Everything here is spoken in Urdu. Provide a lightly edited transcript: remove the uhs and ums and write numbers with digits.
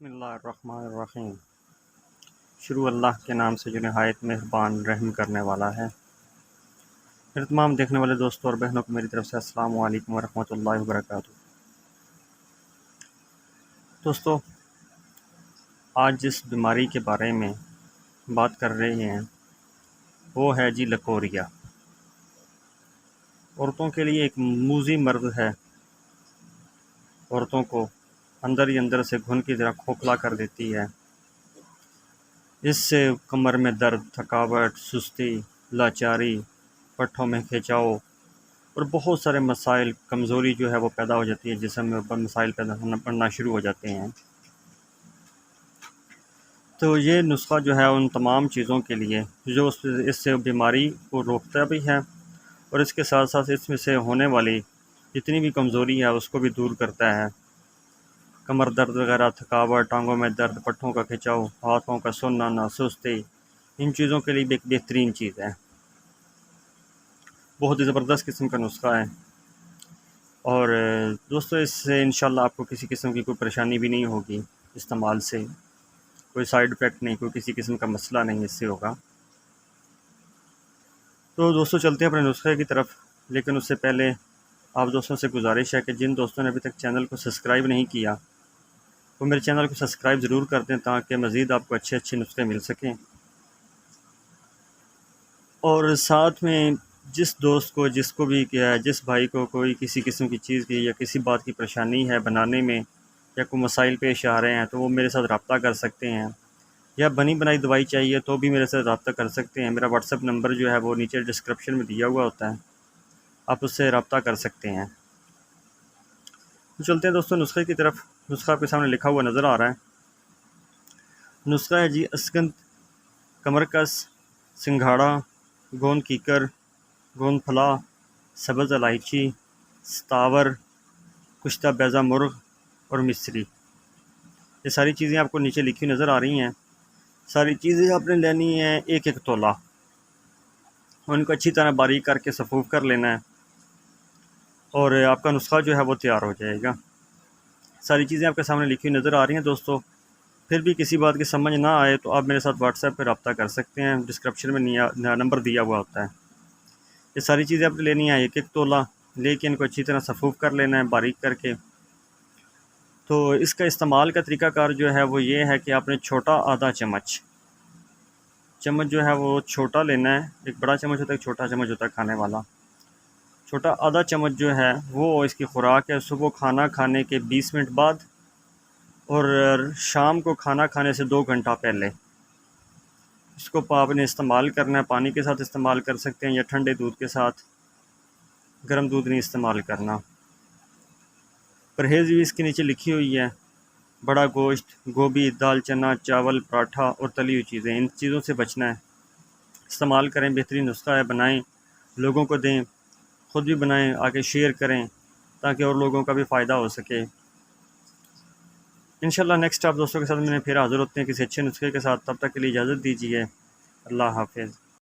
بسم اللہ الرحمن الرحیم۔ شروع اللہ کے نام سے جو نہایت مہربان رحم کرنے والا ہے۔ پھر تمام دیکھنے والے دوستوں اور بہنوں کو میری طرف سے السلام علیکم ورحمۃ اللہ وبرکاتہ۔ دوستو، آج جس بیماری کے بارے میں بات کر رہے ہیں وہ ہے جی لکوریا۔ عورتوں کے لیے ایک موذی مرض ہے، عورتوں کو اندر ہی اندر سے گھن کی طرح کھوکھلا کر دیتی ہے۔ اس سے کمر میں درد، تھکاوٹ، سستی، لاچاری، پٹھوں میں کھینچاؤ اور بہت سارے مسائل، کمزوری جو ہے وہ پیدا ہو جاتی ہے، جسم میں اوپر مسائل پیدا پڑنا شروع ہو جاتے ہیں۔ تو یہ نسخہ جو ہے ان تمام چیزوں کے لیے جو اس سے بیماری کو روکتا بھی ہے اور اس کے ساتھ ساتھ اس میں سے ہونے والی جتنی بھی کمزوری ہے اس کو بھی دور کرتا ہے۔ کمر درد وغیرہ، تھکاوٹ، ٹانگوں میں درد، پٹھوں کا کھنچاؤ، ہاتھوں کا سننا، سستی، ان چیزوں کے لیے بھی ایک بہترین چیز ہے۔ بہت ہی زبردست قسم کا نسخہ ہے، اور دوستو اس سے انشاءاللہ آپ کو کسی قسم کی کوئی پریشانی بھی نہیں ہوگی۔ استعمال سے کوئی سائیڈ ایفیکٹ نہیں، کوئی کسی قسم کا مسئلہ نہیں اس سے ہوگا۔ تو دوستو چلتے ہیں اپنے نسخے کی طرف، لیکن اس سے پہلے آپ دوستوں سے گزارش ہے کہ جن دوستوں نے ابھی تک چینل کو سبسکرائب نہیں کیا وہ میرے چینل کو سبسکرائب ضرور کر دیں تاکہ مزید آپ کو اچھے نسخے مل سکیں۔ اور ساتھ میں جس دوست کو، جس کو بھی کیا ہے، جس بھائی کو کوئی کسی قسم کی چیز کی یا کسی بات کی پریشانی ہے بنانے میں یا کوئی مسائل پیش آ رہے ہیں تو وہ میرے ساتھ رابطہ کر سکتے ہیں، یا بنی بنائی دوائی چاہیے تو بھی میرے ساتھ رابطہ کر سکتے ہیں۔ میرا واٹس ایپ نمبر جو ہے وہ نیچے ڈسکرپشن میں دیا ہوا ہوتا ہے، آپ اس سے رابطہ کر سکتے ہیں۔ تو چلتے ہیں دوستوں نسخے کی طرف۔ نسخہ آپ کے سامنے لکھا ہوا نظر آ رہا ہے۔ نسخہ ہے جی اسکند، کمرکس، سنگھاڑا، گوند کیکر، گوند پھلا، سبز الائچی، ستاور، کشتہ بیضہ مرغ اور مصری۔ یہ ساری چیزیں آپ کو نیچے لکھی نظر آ رہی ہیں۔ ساری چیزیں آپ نے لینی ہیں ایک ایک تولہ، ان کو اچھی طرح باریک کر کے صفوف کر لینا ہے اور آپ کا نسخہ جو ہے وہ تیار ہو جائے گا۔ ساری چیزیں آپ کے سامنے لکھی نظر آ رہی ہیں دوستو۔ پھر بھی کسی بات کی سمجھ نہ آئے تو آپ میرے ساتھ واٹس ایپ پہ رابطہ کر سکتے ہیں، ڈسکرپشن میں نمبر دیا ہوا ہوتا ہے۔ یہ ساری چیزیں آپ نے لینی ہیں ایک ایک تولہ لے کے ان کو اچھی طرح صفوف کر لینا ہے باریک کر کے۔ تو اس کا استعمال کا طریقہ کار جو ہے وہ یہ ہے کہ آپ نے چھوٹا آدھا چمچ جو ہے وہ چھوٹا لینا ہے۔ ایک بڑا چمچ ہوتا ہے، ایک چھوٹا چمچ ہوتا ہے کھانے والا۔ چھوٹا آدھا چمچ جو ہے وہ اس کی خوراک ہے صبح کھانا کھانے کے 20 منٹ بعد اور شام کو کھانا کھانے سے 2 گھنٹہ پہلے۔ اس کو آپ نے استعمال کرنا ہے، پانی کے ساتھ استعمال کر سکتے ہیں یا ٹھنڈے دودھ کے ساتھ، گرم دودھ نہیں استعمال کرنا۔ پرہیز بھی اس کے نیچے لکھی ہوئی ہے۔ بڑا گوشت، گوبھی، دال چنا، چاول، پراٹھا اور تلی ہوئی چیزیں، ان چیزوں سے بچنا ہے۔ استعمال کریں، بہترین نسخہ ہے، بنائیں، لوگوں کو دیں، خود بھی بنائیں، آگے شیئر کریں تاکہ اور لوگوں کا بھی فائدہ ہو سکے۔ انشاءاللہ نیکسٹ آپ دوستوں کے ساتھ میں پھر حاضر ہوتے ہیں کسی اچھے نسخے کے ساتھ۔ تب تک کے لیے اجازت دیجیے، اللہ حافظ۔